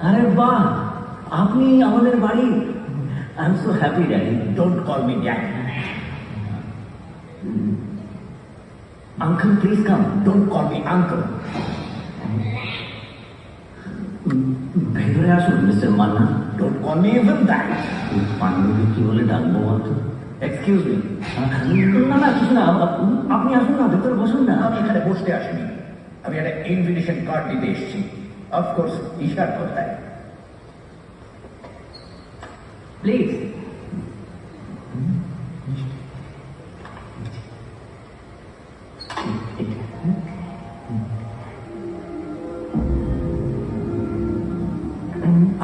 আরে বাহ, আপনি আমাদের বাড়ি। I am so happy daddy. Don't call me Daddy. Uncle please come. Don't call me Uncle. ভেতরে আসুন mister Manna. Don't call me even that. পাণ্ডুকে কি বলে ডাকবো বলতো? Excuse me. না না কিছু না, আপনি আসুন না, ভেতরে বসুন না। আমি এখানে বসতে আসিনি, আমি একটা ইনভিটেশন কার্ড দিতে এসেছি। অফকোর্স ঈশার কোথায়? প্লিজ।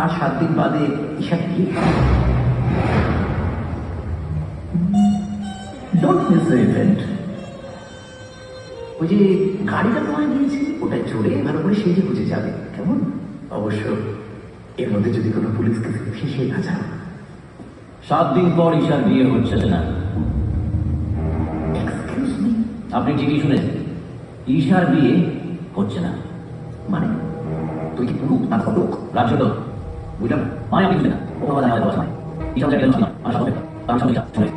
আর 7 দিন বাদে ঈশা কি? Don't miss the event. ওই যে গাড়িটা তোমায় দিয়েছি, ওটাই চড়ে ভালো করে সেজে বুঝে যাবে, কেমন? অবশ্য এর মধ্যে যদি কোনো পুলিশ কেসে ফেসে না যাও। 7 দিন পর ঈশার বিয়ে হচ্ছে না। এক্সকিউজ মি, আপনি ঠিকই শুনেছেন, ঈশার বিয়ে হচ্ছে না। মানে তুই কি পুরো না কত রাজ্য তো বুঝলাম না, মানে আপনি বুঝলেন না। ও কথা আমাদের বলা নয়। ঈশা আমাদের না, আমার সাথে তার সামনে যা শুনে